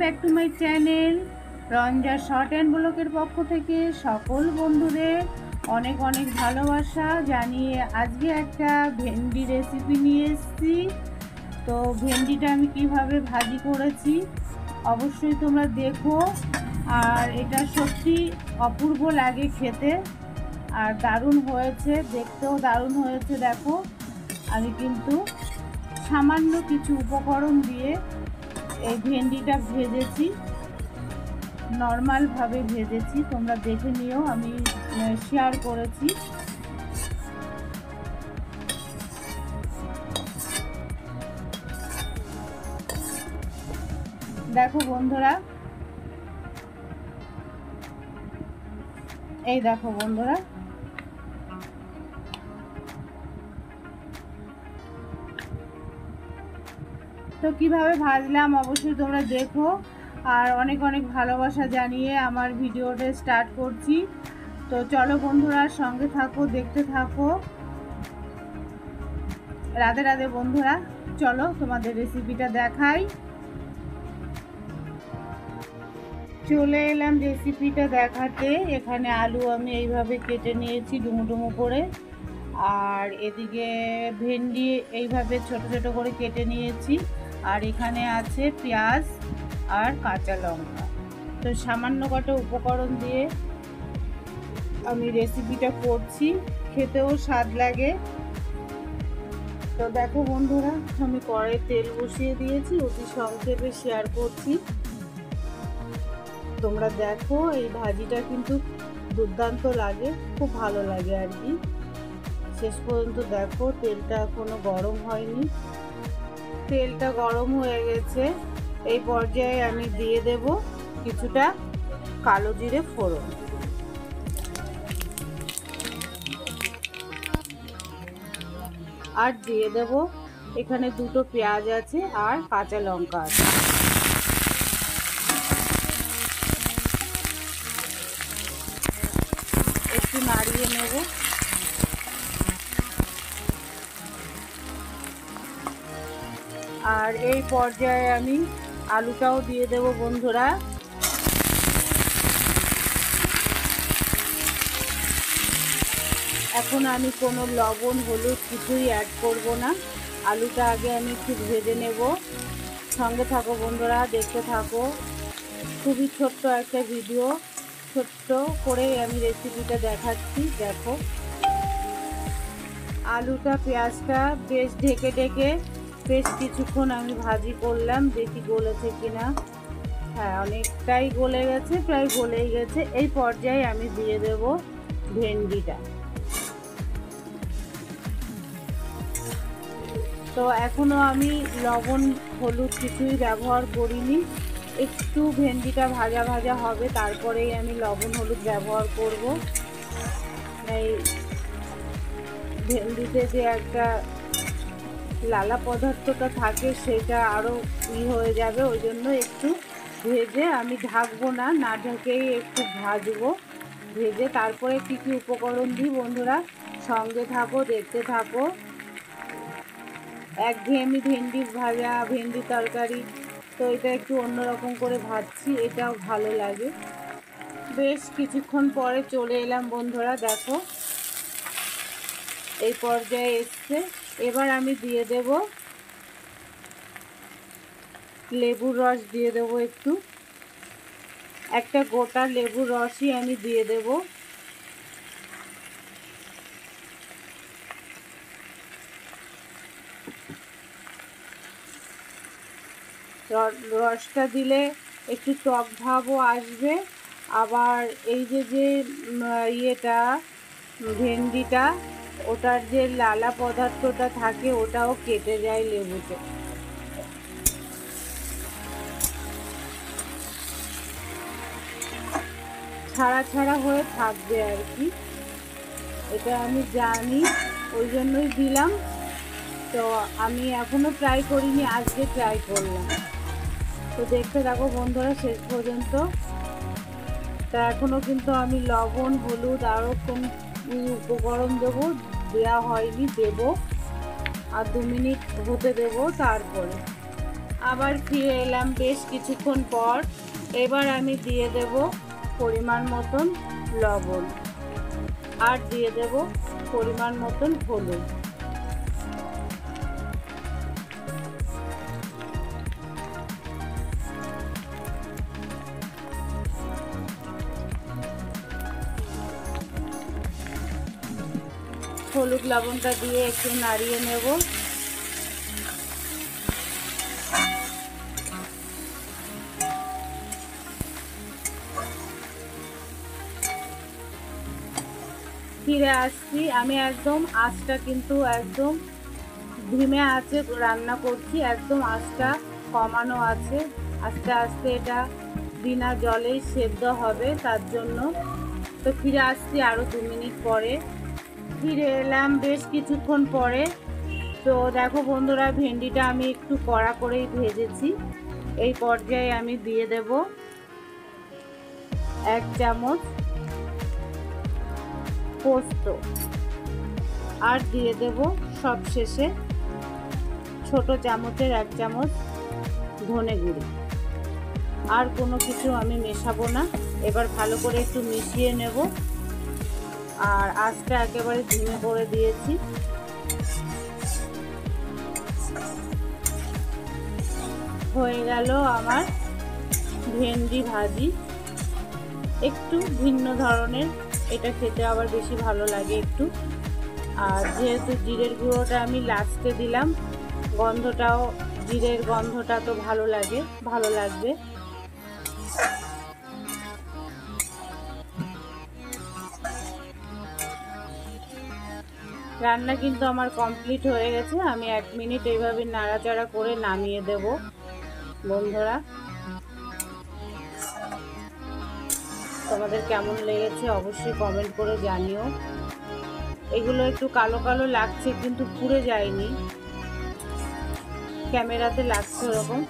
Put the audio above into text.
Back to my channel Ranja short and ব্লগের পক্ষ থেকে সকল বন্ধুদের অনেক অনেক ভালোবাসা জানিয়ে আজকে একটা ভেন্ডি রেসিপি নিয়ে এসেছি। তো ভেন্ডিটা আমি কিভাবে ভাজি করেছি অবশ্যই তোমরা দেখো। আর এটা সত্যি অপূর্ব লাগে খেতে, আর দারুণ হয়েছে, দেখতেও দারুণ হয়েছে। দেখো আমি কিন্তু সামান্য কিছু উপকরণ দিয়ে এই ভেন্ডিটা ভেজেছি, নর্মালভাবে ভেজেছি, তোমরা দেখে নিও, আমি শেয়ার করেছি। দেখো বন্ধুরা, এই দেখো বন্ধুরা, তো কিভাবে ভাজলাম অবশ্যই তোমরা দেখো। আর অনেক অনেক ভালোবাসা জানিয়ে আমার ভিডিওটা স্টার্ট করছি। তো চলো বন্ধুরা, সঙ্গে থাকো, দেখতে থাকো। রাধে রাধে বন্ধুরা, চলো তোমাদের রেসিপিটা দেখাই। চলে এলাম রেসিপিটা দেখাতে। এখানে আলু আমি এইভাবে কেটে নিয়েছি ডুমো ডুমো করে, আর এদিকে ভেন্ডি এইভাবে ছোট ছোট করে কেটে নিয়েছি, আর এখানে আছে পেঁয়াজ আর কাঁচা লঙ্কা। তো সামান্য কটা উপকরণ দিয়ে আমি রেসিপিটা করছি, খেতেও স্বাদ লাগে। তো দেখো বন্ধুরা, আমি কড়াই তেল বসিয়ে দিয়েছি, অতি সংক্ষেপে শেয়ার করছি। তোমরা দেখো, এই ভাজিটা কিন্তু দুর্দান্ত লাগে, খুব ভালো লাগে আর কি। শেষ পর্যন্ত দেখো, তেলটা এখনো গরম হয়নি, তেলটা গরম হয়ে গেছে। এই পর্যায়ে আমি দিয়ে দেব কিছুটা কালো জিরে ফোড়ন, আর দিয়ে দেব এখানে দুটো পেঁয়াজ আছে আর কাঁচা লঙ্কা আছে। একটু নাড়িয়ে নেব। আর এই পর্যায়ে আমি আলুটাও দিয়ে দেব বন্ধুরা। এখন আমি কোনো লবণ হলুদ কিছুই অ্যাড করব না, আলুটা আগে আমি একটু ভেজে নেব। সঙ্গে থাকো বন্ধুরা, দেখতে থাকো। খুবই ছোট্ট একটা ভিডিও, ছোট্ট করে আমি রেসিপিটা দেখাচ্ছি। দেখো আলুটা পেঁয়াজটা বেশ ঢেকে ঢেকে বেশ কিছুক্ষণ আমি ভাজি করলাম, দেখি গলেছে কিনা। হ্যাঁ, অনেকটাই গলে গেছে, প্রায় গলেই গেছে। এই পর্যায়ে আমি দিয়ে দেব ভেন্ডিটা। তো এখনো আমি লবণ হলুদ কিছুই ব্যবহার করিনি, একটু ভেন্ডিটা ভাজা ভাজা হবে, তারপরেই আমি লবণ হলুদ ব্যবহার করব। এই ভেন্ডিতে যে একটা লালা পদার্থটা থাকে সেটা আরও হয়ে যাবে, ওই জন্য একটু ভেজে আমি ঢাকবো না, না ঢেকেই একটু ভাজবো। ভেজে তারপরে কী কী উপকরণ দিই বন্ধুরা, সঙ্গে থাকো, দেখতে থাকো। একঘেয়েমি ভেন্ডি ভাজা, ভেন্ডি তরকারি, তো এটা একটু অন্যরকম করে ভাজছি, এটাও ভালো লাগে। বেশ কিছুক্ষণ পরে চলে এলাম বন্ধুরা, দেখো এই পর্যায়ে এসছে। এবার আমি দিয়ে দেব লেবুর রস, দিয়ে দেব একটু, একটা গোটা লেবুর রসই আমি দিয়ে দেব। রসটা দিলে একটু টক ভাবও আসবে, আবার এই যে ইয়েটা ভেন্ডিটা, ওটার যে লালা পদার্থটা থাকে ওটাও কেটে যায় লেবুতে। ছাড়া ছাড়া হয়ে থাকবে আর কি, এটা আমি জানি, ওই জন্যই দিলাম। তো আমি এখনও ট্রাই করিনি, আজকে ট্রাই করলাম। তো দেখতে থাকো বন্ধুরা শেষ পর্যন্ত। তা এখনও কিন্তু আমি লবণ হলুদ আরও কোন উপকরণ দেবো দেওয়া হয়নি, দেব, আর 2 মিনিট হতে দেব। তারপরে আবার ফিরে এলাম বেশ কিছুক্ষণ পর। এবার আমি দিয়ে দেব পরিমাণ মতন লবণ আর দিয়ে দেব পরিমাণ মতন হলুদ। হলুদ লবণটা দিয়ে একটু নাড়িয়ে নেব। ফিরে আসছি। আমি একদম আঁচটা কিন্তু একদম ধিমে আঁচে রান্না করছি, একদম আঁচটা কমানো আছে। আস্তে আস্তে এটা বিনা জলেই সেদ্ধ হবে, তার জন্য। তো ফিরে আসছি আরও 2 মিনিট পরে। ফিরে এলাম বেশ কিছুক্ষণ পরে। তো দেখো বন্ধুরা, ভেন্ডিটা আমি একটু কড়া করেই ভেজেছি। এই পর্যায়ে আমি দিয়ে দেব 1 চামচ পোস্ত আর দিয়ে দেব সবশেষে ছোট চামচের 1 চামচ ধনে গুঁড়ি। আর কোনো কিছু আমি মেশাবো না। এবার ভালো করে একটু মিশিয়ে নেব। আর আঁচটা একেবারে ধিমে করে দিয়েছি। হয়ে গেল আমার ভেন্ডি ভাজি। একটু ভিন্ন ধরনের, এটা খেতে আবার বেশি ভালো লাগে একটু। আর যেহেতু জিরের গুঁড়োটা আমি লাস্টে দিলাম, গন্ধটাও, জিরের গন্ধটা তো ভালো লাগবে। রান্না কিন্তু আমার কমপ্লিট হয়ে গেছে। আমি 1 মিনিট এইভাবে নাড়াচাড়া করে নামিয়ে দেব। বন্ধুরা, তোমাদের কেমন লেগেছে অবশ্যই কমেন্ট করে জানিও। এগুলো একটু কালো কালো লাগছে কিন্তু পুড়ে যায়নি, ক্যামেরাতে লাগছে ওরকম।